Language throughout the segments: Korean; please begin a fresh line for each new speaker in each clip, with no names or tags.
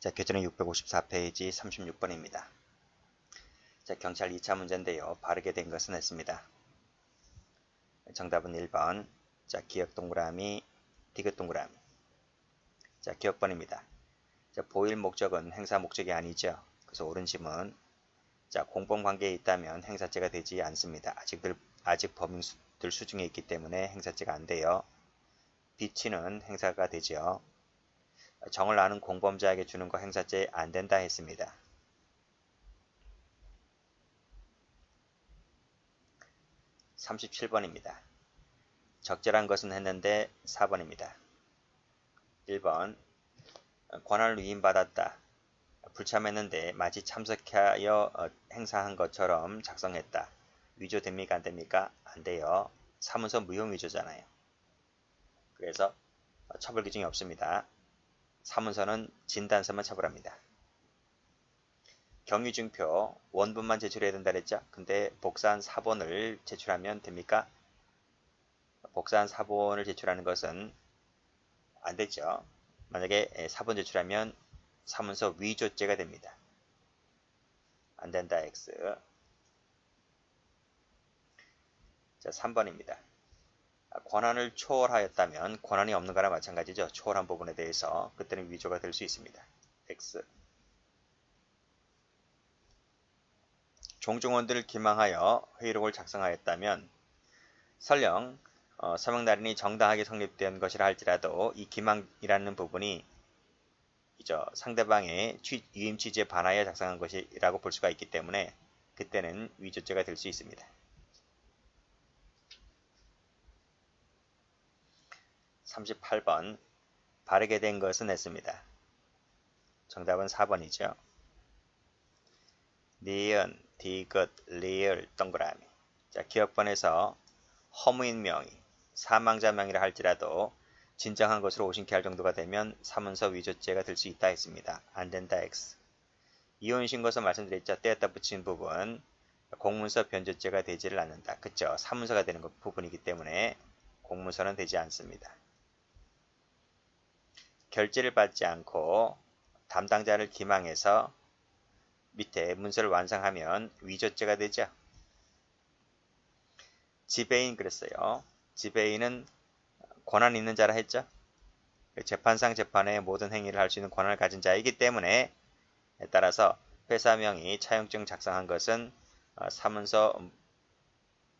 자, 교재는 654페이지 36번입니다. 자, 경찰 2차 문제인데요. 바르게 된 것은 했습니다. 정답은 1번. 자, 기역 동그라미, 디귿 동그라미. 자, 기역번입니다. 자, 보일 목적은 행사 목적이 아니죠. 그래서 옳은 질문. 자, 공범 관계에 있다면 행사죄가 되지 않습니다. 아직 범인들 수중에 있기 때문에 행사죄가 안 돼요. 비치는 행사가 되죠. 정을 아는 공범자에게 주는 거 행사죄 안 된다 했습니다. 37번입니다. 적절한 것은 했는데 4번입니다. 1번 권한을 위임받았다. 불참했는데 마치 참석하여 행사한 것처럼 작성했다. 위조 됩니까? 안 됩니까? 안 돼요. 사문서 무용 위조잖아요. 그래서 처벌 규정이 없습니다. 사문서는 진단서만 처벌합니다. 경위증표 원본만 제출해야 된다 그랬죠? 근데 복사한 사본을 제출하면 됩니까? 복사한 사본을 제출하는 것은 안 되죠. 만약에 사본 제출하면 사문서 위조죄가 됩니다. 안 된다 X. 자, 3번입니다. 권한을 초월하였다면 권한이 없는 거나 마찬가지죠. 초월한 부분에 대해서 그때는 위조가 될 수 있습니다. X. 종중원들을 기망하여 회의록을 작성하였다면 설령 서명날인이 정당하게 성립된 것이라 할지라도 이 기망이라는 부분이 상대방의 유임 취지에 반하여 작성한 것이라고 볼 수가 있기 때문에 그때는 위조죄가 될 수 있습니다. 38번 바르게 된 것은 했습니다. 정답은 4번이죠. 니은, 디귿, 리을, 동그라미. 자, 기억번에서 허무인 명의, 사망자 명의라 할지라도 진정한 것으로 오신케 할 정도가 되면 사문서 위조죄가 될 수 있다 했습니다. 안 된다 X. 이혼신고서 말씀드렸죠. 떼었다 붙인 부분 공문서 변조죄가 되지를 않는다. 그쵸? 사문서가 되는 부분이기 때문에 공문서는 되지 않습니다. 결제를 받지 않고 담당자를 기망해서 밑에 문서를 완성하면 위조죄가 되죠. 지배인 그랬어요. 지배인은 권한 있는 자라 했죠. 재판상 재판의 모든 행위를 할 수 있는 권한을 가진 자이기 때문에 따라서 회사명의 차용증 작성한 것은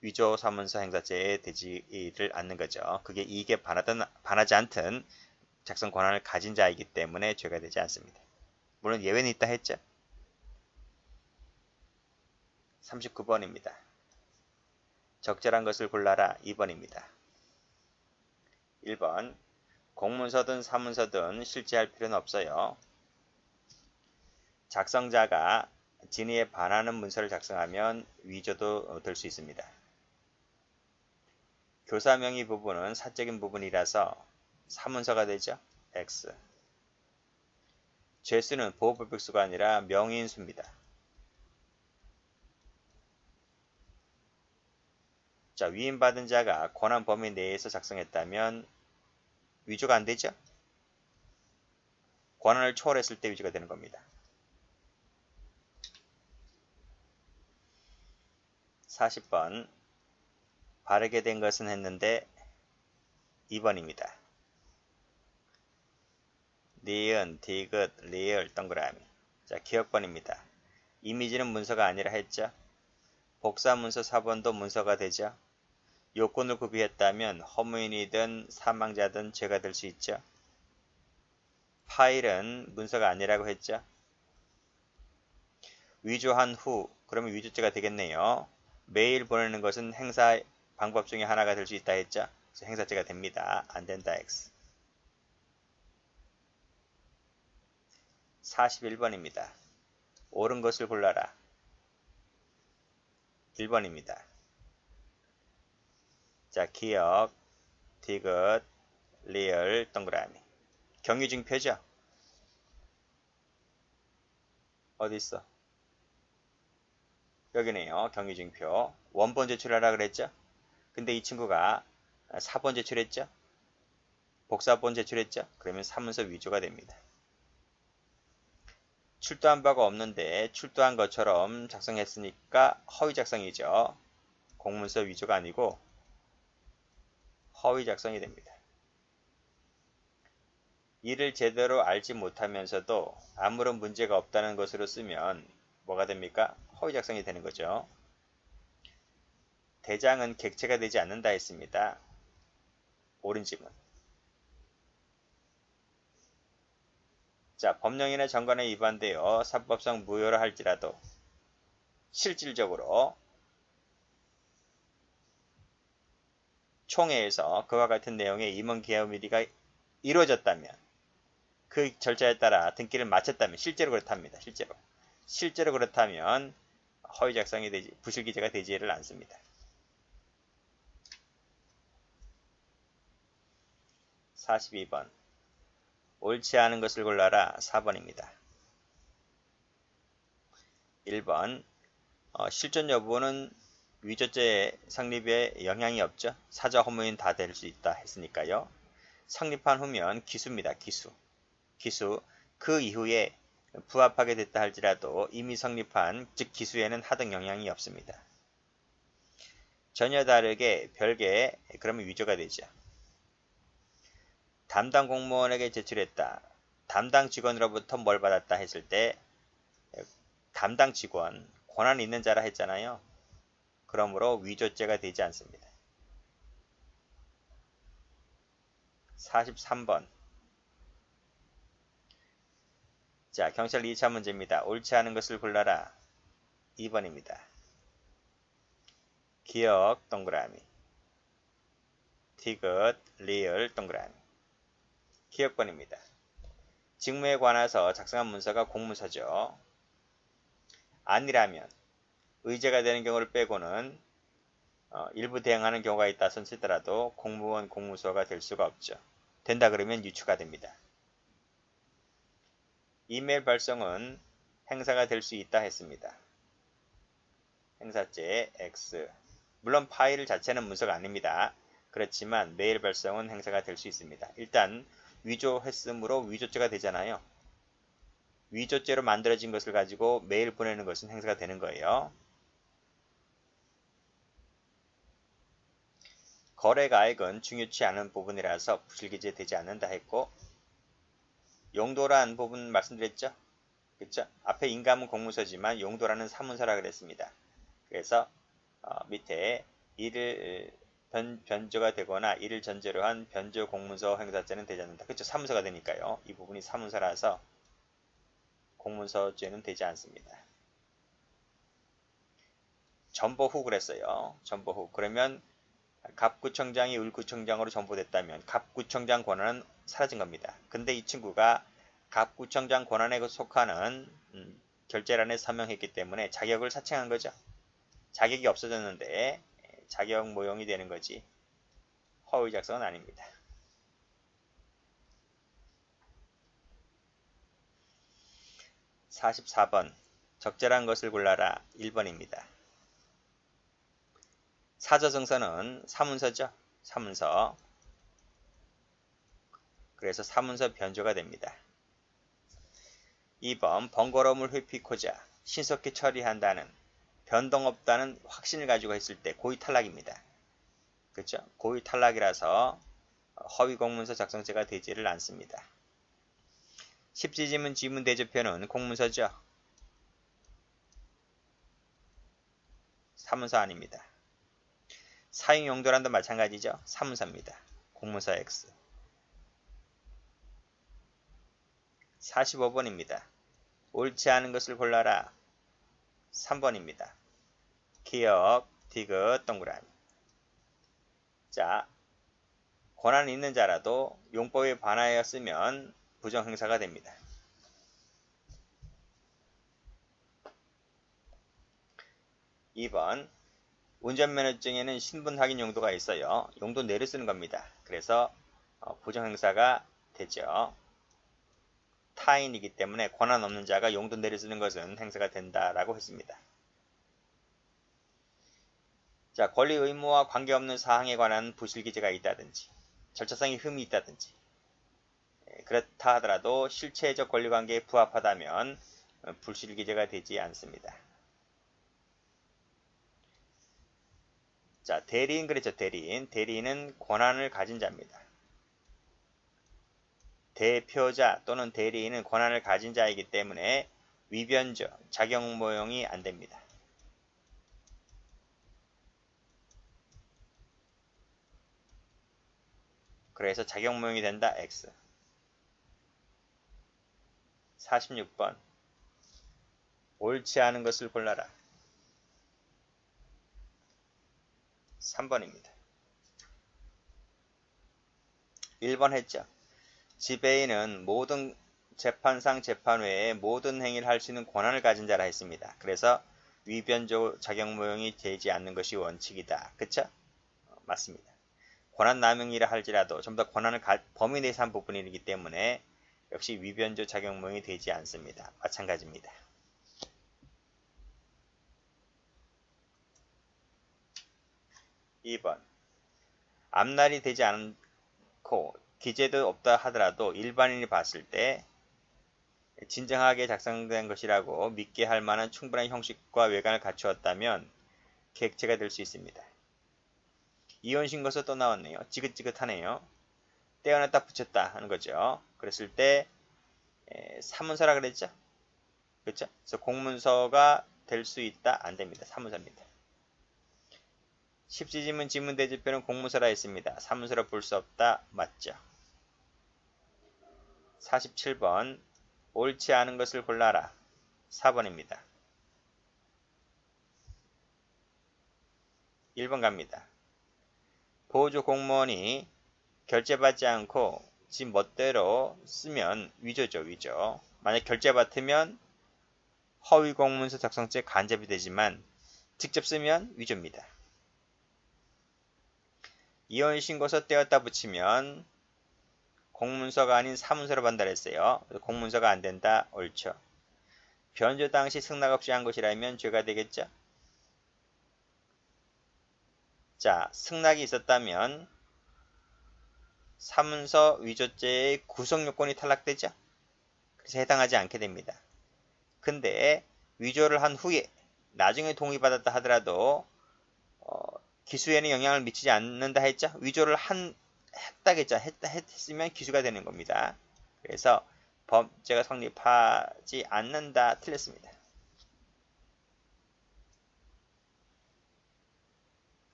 위조 사문서 행사죄에 되지를 않는 거죠. 그게 이익에 반하지 않든 작성 권한을 가진 자이기 때문에 죄가 되지 않습니다. 물론 예외는 있다 했죠. 39번입니다. 적절한 것을 골라라. 2번입니다. 1번 공문서든 사문서든 실제할 필요는 없어요. 작성자가 진위에 반하는 문서를 작성하면 위조도 될 수 있습니다. 교사명의 부분은 사적인 부분이라서 사문서가 되죠. X. 죄수는 보호법익수가 아니라 명의인수입니다. 자, 위임받은 자가 권한 범위 내에서 작성했다면 위조가 안 되죠? 권한을 초월했을 때 위조가 되는 겁니다. 40번 바르게 된 것은 했는데 2번입니다. 니은, 디귿, 리을, 동그라미. 자, 기억번입니다. 이미지는 문서가 아니라 했죠? 복사 문서 4번도 문서가 되죠? 요건을 구비했다면 허무인이든 사망자든 죄가 될 수 있죠. 파일은 문서가 아니라고 했죠. 위조한 후 그러면 위조죄가 되겠네요. 메일 보내는 것은 행사 방법 중에 하나가 될 수 있다 했죠. 그래서 행사죄가 됩니다. 안 된다 X. 41번입니다. 옳은 것을 골라라. 1번입니다. 자, 기역, 디귿, 리을, 동그라미. 경위증표죠? 어디 있어? 여기네요. 경위증표. 원본 제출하라 그랬죠? 근데 이 친구가 4번 제출했죠? 복사본 제출했죠? 그러면 사문서 위조가 됩니다. 출두한 바가 없는데 출두한 것처럼 작성했으니까 허위 작성이죠. 공문서 위조가 아니고 허위 작성이 됩니다. 이를 제대로 알지 못하면서도 아무런 문제가 없다는 것으로 쓰면 뭐가 됩니까? 허위 작성이 되는 거죠. 대장은 객체가 되지 않는다 했습니다. 옳은 지문. 자, 법령이나 정관에 위반되어 사법상 무효라 할지라도 실질적으로 총회에서 그와 같은 내용의 임원 계엄일의가 이루어졌다면 그 절차에 따라 등기를 마쳤다면 실제로 그렇답니다. 실제로 그렇다면 허위 작성이 되지, 부실기재가 되지를 않습니다. 42번. 옳지 않은 것을 골라라. 4번입니다. 1번. 실존 여부는 위조죄 성립에 영향이 없죠. 사자 허무인 다 될 수 있다 했으니까요. 성립한 후면 기수입니다. 기수. 그 이후에 부합하게 됐다 할지라도 이미 성립한, 즉 기수에는 하등 영향이 없습니다. 전혀 다르게 별개, 그러면 위조가 되죠. 담당 공무원에게 제출했다. 담당 직원으로부터 뭘 받았다 했을 때 담당 직원, 권한 있는 자라 했잖아요. 그러므로 위조죄가 되지 않습니다. 43번. 자, 경찰 2차 문제입니다. 옳지 않은 것을 골라라. 2번입니다. 기억 동그라미, 티귿, 리을 동그라미. 기억번입니다. 직무에 관해서 작성한 문서가 공문서죠. 아니라면 의제가 되는 경우를 빼고는 일부 대응하는 경우가 있다 손치더라도 공무원 공무서가 될 수가 없죠. 된다 그러면 유추가 됩니다. 이메일 발송은 행사가 될 수 있다 했습니다. 행사죄 X. 물론 파일 자체는 문서가 아닙니다. 그렇지만 메일 발송은 행사가 될 수 있습니다. 일단 위조했으므로 위조죄가 되잖아요. 위조죄로 만들어진 것을 가지고 메일 보내는 것은 행사가 되는 거예요. 거래가액은 중요치 않은 부분이라서 부실기재 되지 않는다 했고, 용도란 부분 말씀드렸죠? 그쵸? 앞에 인감은 공문서지만 용도라는 사문서라 그랬습니다. 그래서 밑에 이를 변조가 되거나 이를 전제로 한 변조 공문서 행사죄는 되지 않는다. 그쵸? 사문서가 되니까요. 이 부분이 사문서라서 공문서죄는 되지 않습니다. 전보 후 그랬어요. 전보 후. 그러면 갑구청장이 을구청장으로 전보됐다면 갑구청장 권한은 사라진 겁니다. 근데 이 친구가 갑구청장 권한에 속하는 결재란에 서명했기 때문에 자격을 사칭한 거죠. 자격이 없어졌는데 자격 모형이 되는 거지 허위 작성은 아닙니다. 44번. 적절한 것을 골라라. 1번입니다. 사저증서는 사문서죠. 사문서. 그래서 사문서 변조가 됩니다. 2번. 번거로움을 회피코자 신속히 처리한다는, 변동 없다는 확신을 가지고 했을 때 고의 탈락입니다. 그렇죠? 고의 탈락이라서 허위 공문서 작성죄가 되지를 않습니다. 십지지문 지문 대조표는 공문서죠. 사문서 아닙니다. 사용 용도란도 마찬가지죠. 사문서입니다. 공문서 X. 45번입니다. 옳지 않은 것을 골라라. 3번입니다. 기억, 디귿, 동그라미. 자, 권한 있는 자라도 용법에 반하여 쓰면 부정행사가 됩니다. 2번. 운전면허증에는 신분 확인 용도가 있어요. 용도 내를 쓰는 겁니다. 그래서 부정행사가 되죠. 타인이기 때문에 권한 없는 자가 용도 내를 쓰는 것은 행사가 된다라고 했습니다. 자, 권리 의무와 관계없는 사항에 관한 부실기재가 있다든지 절차상의 흠이 있다든지 그렇다 하더라도 실체적 권리관계에 부합하다면 불실기재가 되지 않습니다. 자, 대리인 그랬죠. 대리인. 대리인은 권한을 가진 자입니다. 대표자 또는 대리인은 권한을 가진 자이기 때문에 위변조, 자격모형이 안 됩니다. 그래서 자격모형이 된다. X. 46번. 옳지 않은 것을 골라라. 3번입니다. 1번 했죠. 지배인은 모든 재판상 재판 외에 모든 행위를 할 수 있는 권한을 가진 자라 했습니다. 그래서 위변조 자격모형이 되지 않는 것이 원칙이다. 그쵸? 맞습니다. 권한 남용이라 할지라도 전부 다 권한을 범위 내에서 한 부분이기 때문에 역시 위변조 자격모형이 되지 않습니다. 마찬가지입니다. 2번. 앞날이 되지 않고 기재도 없다 하더라도 일반인이 봤을 때 진정하게 작성된 것이라고 믿게 할 만한 충분한 형식과 외관을 갖추었다면 객체가 될 수 있습니다. 이혼신고서 또 나왔네요. 지긋지긋하네요. 떼어놨다 붙였다 하는 거죠. 그랬을 때 사문서라 그랬죠? 그렇죠? 그래서 공문서가 될 수 있다? 안 됩니다. 사문서입니다. 십지지문 지문대지표는 공문서라 했습니다. 사문서라 볼 수 없다? 맞죠? 47번. 옳지 않은 것을 골라라. 4번입니다. 1번 갑니다. 보조 공무원이 결제받지 않고 지 멋대로 쓰면 위조죠. 위조. 만약 결제받으면 허위 공문서 작성죄 간접이 되지만 직접 쓰면 위조입니다. 이혼신고서 떼었다 붙이면 공문서가 아닌 사문서로 반달했어요. 공문서가 안 된다. 옳죠. 변조 당시 승낙 없이 한 것이라면 죄가 되겠죠. 자, 승낙이 있었다면 사문서 위조죄의 구성요건이 탈락되죠. 그래서 해당하지 않게 됩니다. 근데 위조를 한 후에 나중에 동의받았다 하더라도 기수에는 영향을 미치지 않는다 했죠. 위조를 했다겠죠. 했으면 기수가 되는 겁니다. 그래서 범죄가 성립하지 않는다. 틀렸습니다.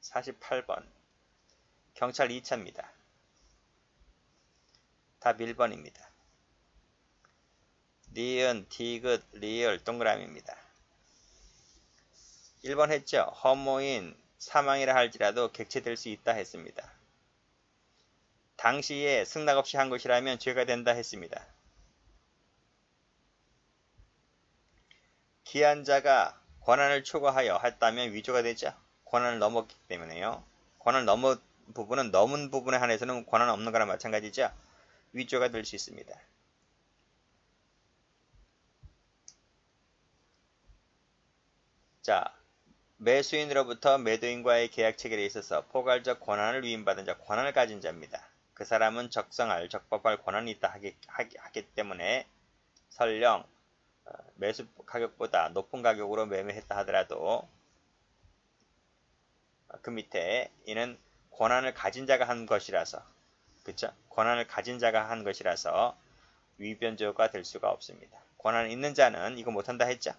48번. 경찰 2차입니다. 답 1번입니다. 니은, 디귿, 리을, 동그라미입니다. 1번 했죠. 허무인 사망이라 할지라도 객체될 수 있다 했습니다. 당시에 승낙 없이 한 것이라면 죄가 된다 했습니다. 기한자가 권한을 초과하여 했다면 위조가 되죠. 권한을 넘었기 때문에요. 권한을 넘은 부분은 넘은 부분에 한해서는 권한 없는 거랑 마찬가지죠. 위조가 될 수 있습니다. 자, 매수인으로부터 매도인과의 계약 체결에 있어서 포괄적 권한을 위임받은 자, 권한을 가진 자입니다. 그 사람은 적성할, 적법할 권한이 있다 하기 때문에 설령 매수 가격보다 높은 가격으로 매매했다 하더라도 그 밑에 이는 권한을 가진 자가 한 것이라서, 그쵸? 권한을 가진 자가 한 것이라서 위변조가 될 수가 없습니다. 권한 있는 자는 이거 못한다 했죠?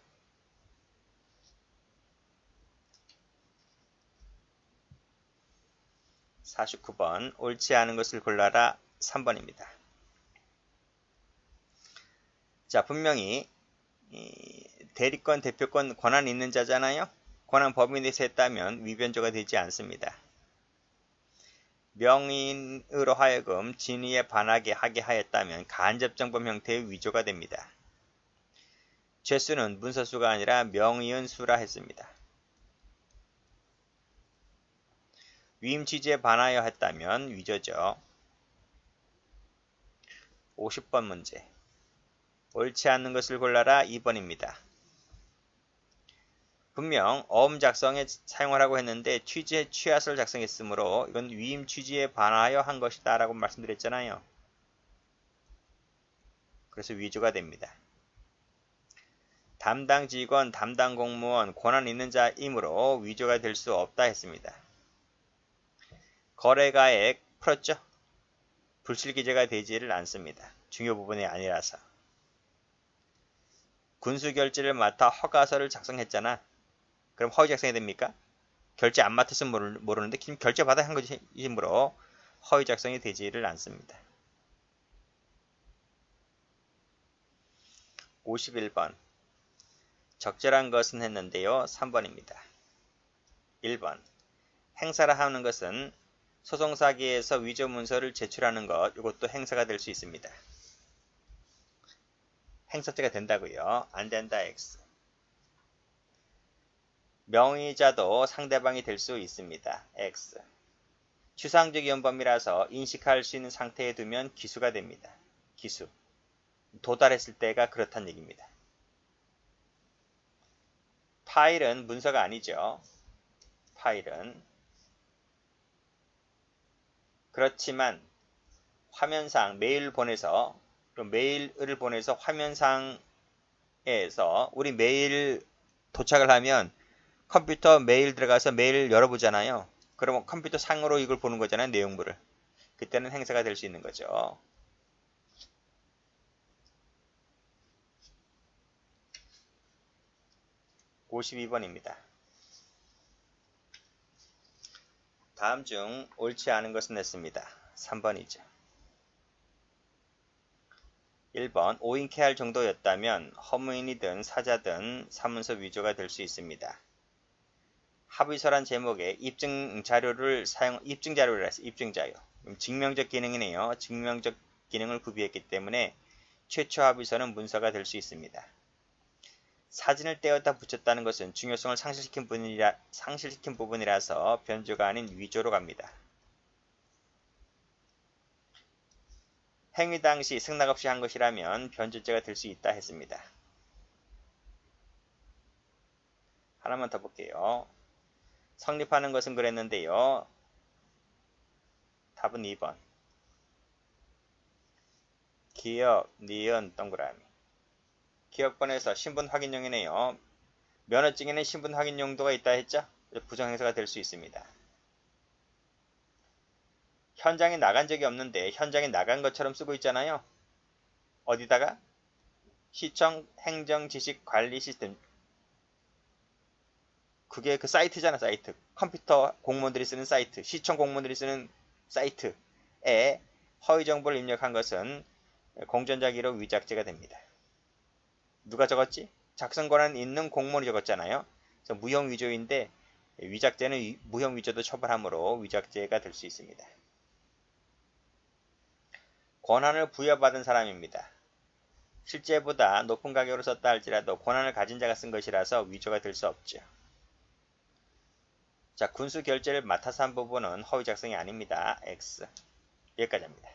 (49번) 옳지 않은 것을 골라라. 3번입니다. 자, 분명히 대리권, 대표권 권한 있는 자잖아요. 권한 범위 내에서 했다면 위변조가 되지 않습니다. 명인으로 하여금 진위에 반하게 하게 하였다면 간접정범 형태의 위조가 됩니다. 죄수는 문서수가 아니라 명의은수라 했습니다. 위임 취지에 반하여 했다면 위조죠. 50번 문제. 옳지 않는 것을 골라라. 2번입니다. 분명 어음 작성에 사용하라고 했는데 취지에 취하서를 작성했으므로 이건 위임 취지에 반하여 한 것이다 라고 말씀드렸잖아요. 그래서 위조가 됩니다. 담당 직원, 담당 공무원, 권한 있는 자이므로 위조가 될 수 없다 했습니다. 거래가액 풀었죠? 불실기재가 되지를 않습니다. 중요 부분이 아니라서. 군수결제를 맡아 허가서를 작성했잖아. 그럼 허위 작성이 됩니까? 결제 안 맡았으면 모르는데 결제 받아 한 것이므로 허위 작성이 되지를 않습니다. 51번. 적절한 것은 했는데요. 3번입니다. 1번. 행사라 하는 것은 소송사기에서 위조 문서를 제출하는 것, 이것도 행사가 될 수 있습니다. 행사죄가 된다고요. 안 된다 X. 명의자도 상대방이 될 수 있습니다. X. 추상적 위헌범이라서 인식할 수 있는 상태에 두면 기수가 됩니다. 기수. 도달했을 때가 그렇단 얘기입니다. 파일은 문서가 아니죠. 파일은. 그렇지만 화면상 메일을 보내서 화면상에서 우리 메일 도착을 하면 컴퓨터 메일 들어가서 메일 열어보잖아요. 그러면 컴퓨터 상으로 이걸 보는 거잖아요. 내용물을. 그때는 행사가 될 수 있는 거죠. (52번입니다) 다음 중 옳지 않은 것은 냈습니다. 3번이죠. 1번 오인케 할 정도였다면 허무인이든 사자든 사문서 위조가 될 수 있습니다. 합의서란 제목에 입증자료를 했어요. 입증자료. 증명적 기능이네요. 증명적 기능을 구비했기 때문에 최초 합의서는 문서가 될 수 있습니다. 사진을 떼었다 붙였다는 것은 중요성을 상실시킨 부분이라서 변조가 아닌 위조로 갑니다. 행위 당시 승낙 없이 한 것이라면 변조죄가 될 수 있다 했습니다. 하나만 더 볼게요. 성립하는 것은 그랬는데요. 답은 2번. 기억, 니은, 동그라미. 기억번에서 신분 확인용이네요. 면허증에는 신분 확인 용도가 있다 했죠? 부정행사가 될 수 있습니다. 현장에 나간 적이 없는데 현장에 나간 것처럼 쓰고 있잖아요. 어디다가? 시청 행정지식관리 시스템. 그게 그 사이트잖아. 사이트. 컴퓨터 공무원들이 쓰는 사이트. 시청 공무원들이 쓰는 사이트에 허위 정보를 입력한 것은 공전자 기록 위작죄가 됩니다. 누가 적었지? 작성 권한 있는 공무원이 적었잖아요. 그래서 무형 위조인데 위작죄는 무형 위조도 처벌하므로 위작죄가 될 수 있습니다. 권한을 부여받은 사람입니다. 실제보다 높은 가격으로 썼다 할지라도 권한을 가진 자가 쓴 것이라서 위조가 될 수 없죠. 자, 군수 결제를 맡아서 한 부분은 허위 작성이 아닙니다. X. 여기까지 합니다.